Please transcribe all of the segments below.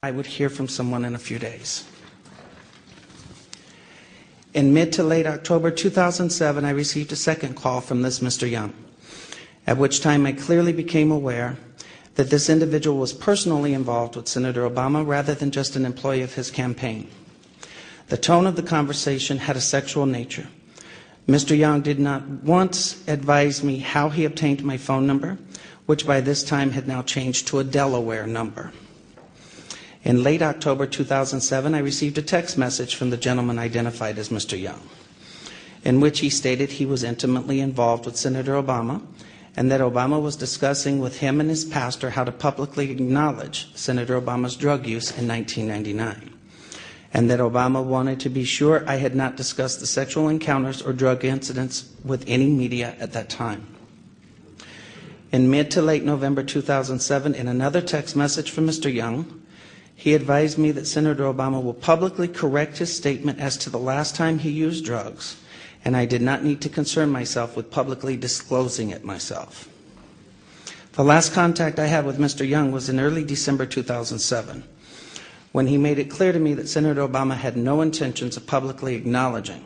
I would hear from someone in a few days. In mid to late October 2007, I received a second call from this Mr. Young, at which time I clearly became aware that this individual was personally involved with Senator Obama rather than just an employee of his campaign. The tone of the conversation had a sexual nature. Mr. Young did not once advise me how he obtained my phone number, which by this time had now changed to a Delaware number. In late October 2007, I received a text message from the gentleman identified as Mr. Young, in which he stated he was intimately involved with Senator Obama and that Obama was discussing with him and his pastor how to publicly acknowledge Senator Obama's drug use in 1999, and that Obama wanted to be sure I had not discussed the sexual encounters or drug incidents with any media at that time. In mid to late November 2007, in another text message from Mr. Young, he advised me that Senator Obama will publicly correct his statement as to the last time he used drugs, and I did not need to concern myself with publicly disclosing it myself. The last contact I had with Mr. Young was in early December 2007, when he made it clear to me that Senator Obama had no intentions of publicly acknowledging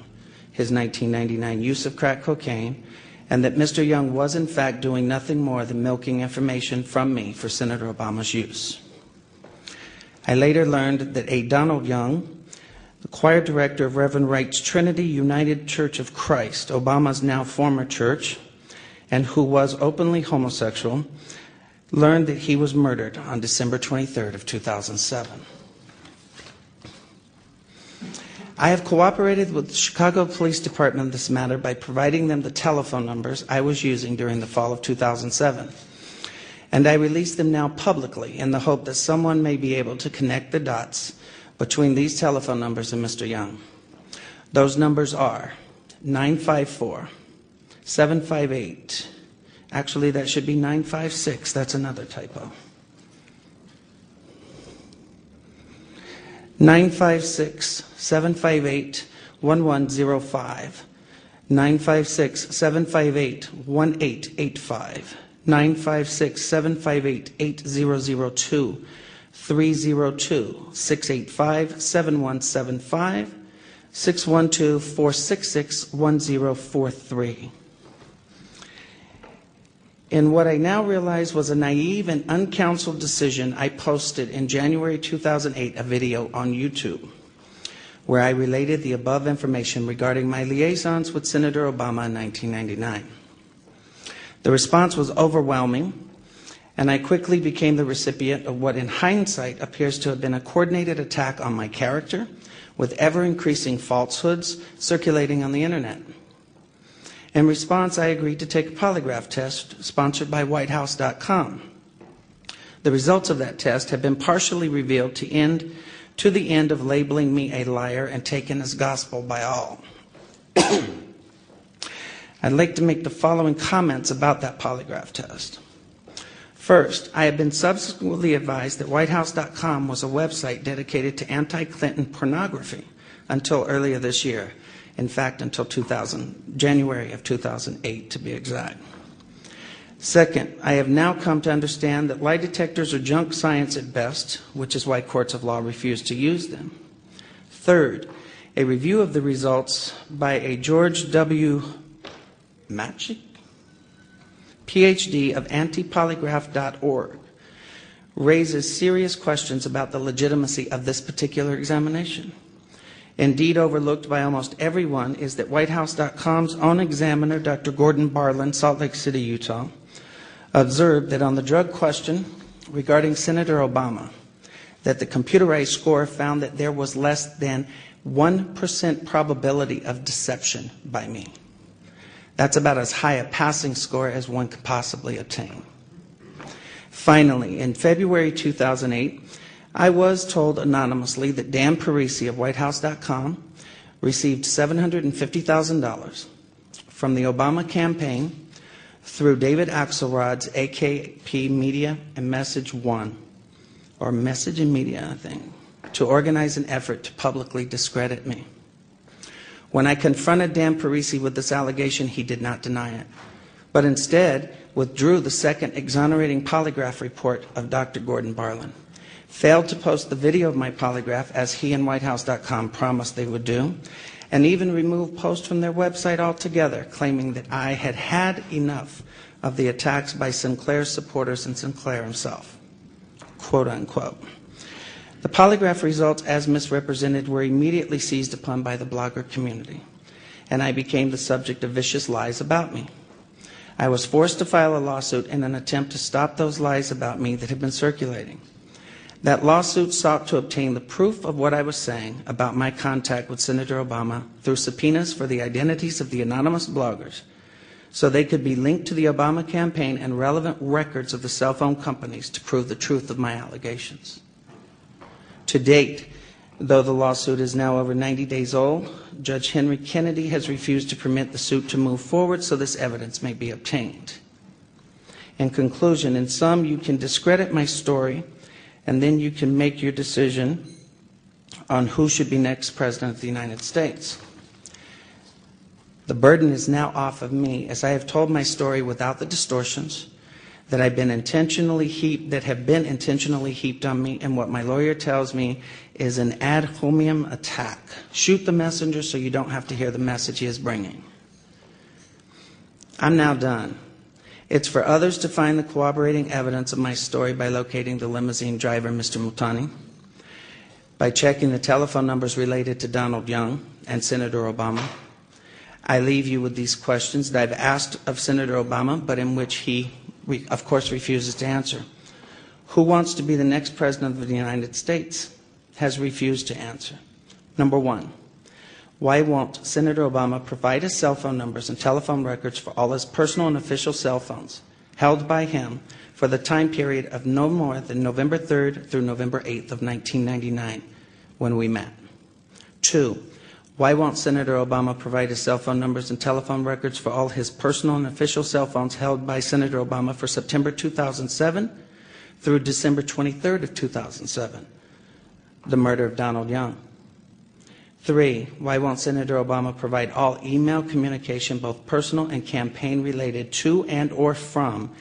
his 1999 use of crack cocaine, and that Mr. Young was in fact doing nothing more than milking information from me for Senator Obama's use. I later learned that A. Donald Young, the choir director of Reverend Wright's Trinity United Church of Christ, Obama's now former church, and who was openly homosexual, learned that he was murdered on December 23rd of 2007. I have cooperated with the Chicago Police Department in this matter by providing them the telephone numbers I was using during the fall of 2007. And I release them now publicly in the hope that someone may be able to connect the dots between these telephone numbers and Mr. Young. Those numbers are 954-758. Actually, that should be 956. That's another typo. 956-758-1105. 956-758-1885. 956-758-8002, 302-685-7175, 612-466-1043. In what I now realize was a naive and uncounseled decision, I posted in January 2008 a video on YouTube where I related the above information regarding my liaisons with Senator Obama in 1999. The response was overwhelming, and I quickly became the recipient of what in hindsight appears to have been a coordinated attack on my character, with ever-increasing falsehoods circulating on the internet. In response, I agreed to take a polygraph test sponsored by whitehouse.com. The results of that test have been partially revealed to the end of labeling me a liar and taken as gospel by all. I'd like to make the following comments about that polygraph test. First, I have been subsequently advised that whitehouse.com was a website dedicated to anti-Clinton pornography until earlier this year. In fact, until January of 2008 to be exact. Second, I have now come to understand that lie detectors are junk science at best, which is why courts of law refuse to use them. Third, a review of the results by a George W. Matchick, PhD of antipolygraph.org, raises serious questions about the legitimacy of this particular examination. Indeed, overlooked by almost everyone is that whitehouse.com's own examiner, Dr. Gordon Barlin, Salt Lake City, Utah, observed that on the drug question regarding Senator Obama, that the computerized score found that there was less than 1% probability of deception by me. That's about as high a passing score as one could possibly obtain. Finally, in February 2008, I was told anonymously that Dan Parisi of whitehouse.com received $750,000 from the Obama campaign through David Axelrod's AKP Media and Message One, or Message and Media, I think, to organize an effort to publicly discredit me. When I confronted Dan Parisi with this allegation, he did not deny it, but instead withdrew the second exonerating polygraph report of Dr. Gordon Barlin, failed to post the video of my polygraph as he and WhiteHouse.com promised they would do, and even removed posts from their website altogether, claiming that I had had enough of the attacks by Sinclair's supporters and Sinclair himself, quote unquote. The polygraph results, as misrepresented, were immediately seized upon by the blogger community, and I became the subject of vicious lies about me. I was forced to file a lawsuit in an attempt to stop those lies about me that had been circulating. That lawsuit sought to obtain the proof of what I was saying about my contact with Senator Obama through subpoenas for the identities of the anonymous bloggers, so they could be linked to the Obama campaign and relevant records of the cell phone companies to prove the truth of my allegations. To date, though the lawsuit is now over 90 days old, Judge Henry Kennedy has refused to permit the suit to move forward so this evidence may be obtained. In conclusion, in sum, you can discredit my story, and then you can make your decision on who should be next President of the United States. The burden is now off of me, as I have told my story without the distortions that have been intentionally heaped on me, and what my lawyer tells me is an ad hominem attack. Shoot the messenger so you don't have to hear the message he is bringing. I'm now done. It's for others to find the corroborating evidence of my story by locating the limousine driver, Mr. Mutani, by checking the telephone numbers related to Donald Young and Senator Obama. I leave you with these questions that I've asked of Senator Obama, but in which he, of course, refuses to answer. Who wants to be the next President of the United States? Has refused to answer. Number one, why won't Senator Obama provide his cell phone numbers and telephone records for all his personal and official cell phones held by him for the time period of no more than November 3rd through November 8th of 1999, when we met? Two, why won't Senator Obama provide his cell phone numbers and telephone records for all his personal and official cell phones held by Senator Obama for September 2007 through December 23rd of 2007, the murder of Donald Young? Three, why won't Senator Obama provide all email communication, both personal and campaign related to and or from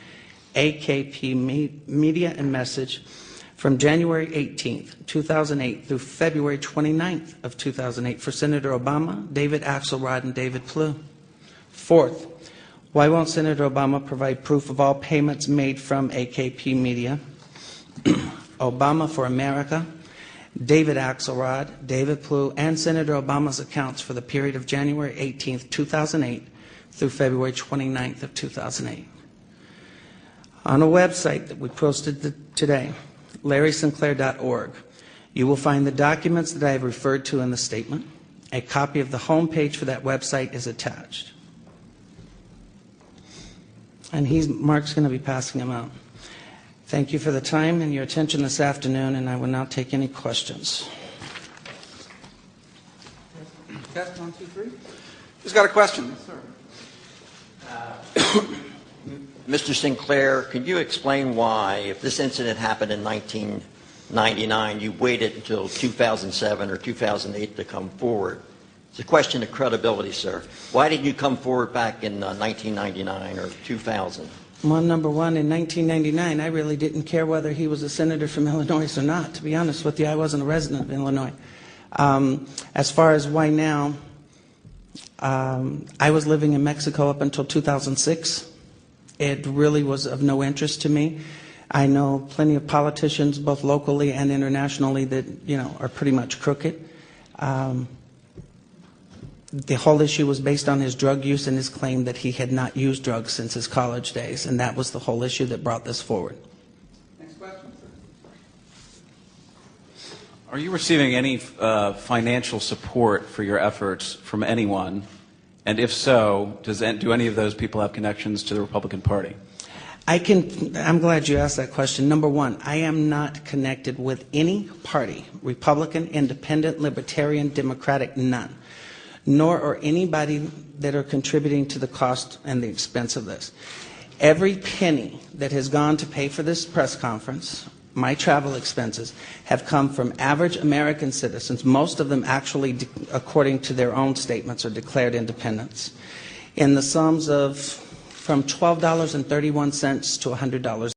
AKP Media and Message from January 18th, 2008 through February 29th of 2008 for Senator Obama, David Axelrod, and David Plouffe? Fourth, why won't Senator Obama provide proof of all payments made from AKP Media, Obama for America, David Axelrod, David Plouffe, and Senator Obama's accounts for the period of January 18th, 2008 through February 29th of 2008? On a website that we posted today, LarrySinclair.org, you will find the documents that I have referred to in the statement. A copy of the homepage for that website is attached. And Mark's going to be passing them out. Thank you for the time and your attention this afternoon, and I will now take any questions. Test 1, 2, 3. Who's got a question? Yes, sir. Mr. Sinclair, can you explain why, if this incident happened in 1999, you waited until 2007 or 2008 to come forward? It's a question of credibility, sir. Why didn't you come forward back in 1999 or 2000? Well, number one, in 1999, I really didn't care whether he was a senator from Illinois or not. To be honest with you, I wasn't a resident of Illinois. As far as why now, I was living in Mexico up until 2006. It really was of no interest to me. I know plenty of politicians, both locally and internationally, that are pretty much crooked. The whole issue was based on his drug use and his claim that he had not used drugs since his college days, and that was the whole issue that brought this forward. Next question, sir. Are you receiving any financial support for your efforts from anyone? And if so, do any of those people have connections to the Republican Party? I'm glad you asked that question. Number one, I am not connected with any party, Republican, Independent, Libertarian, Democratic, none. Nor are anybody that are contributing to the cost and the expense of this. Every penny that has gone to pay for this press conference, my travel expenses, have come from average American citizens, most of them actually, according to their own statements, are declared independents, in the sums of from $12.31 to $100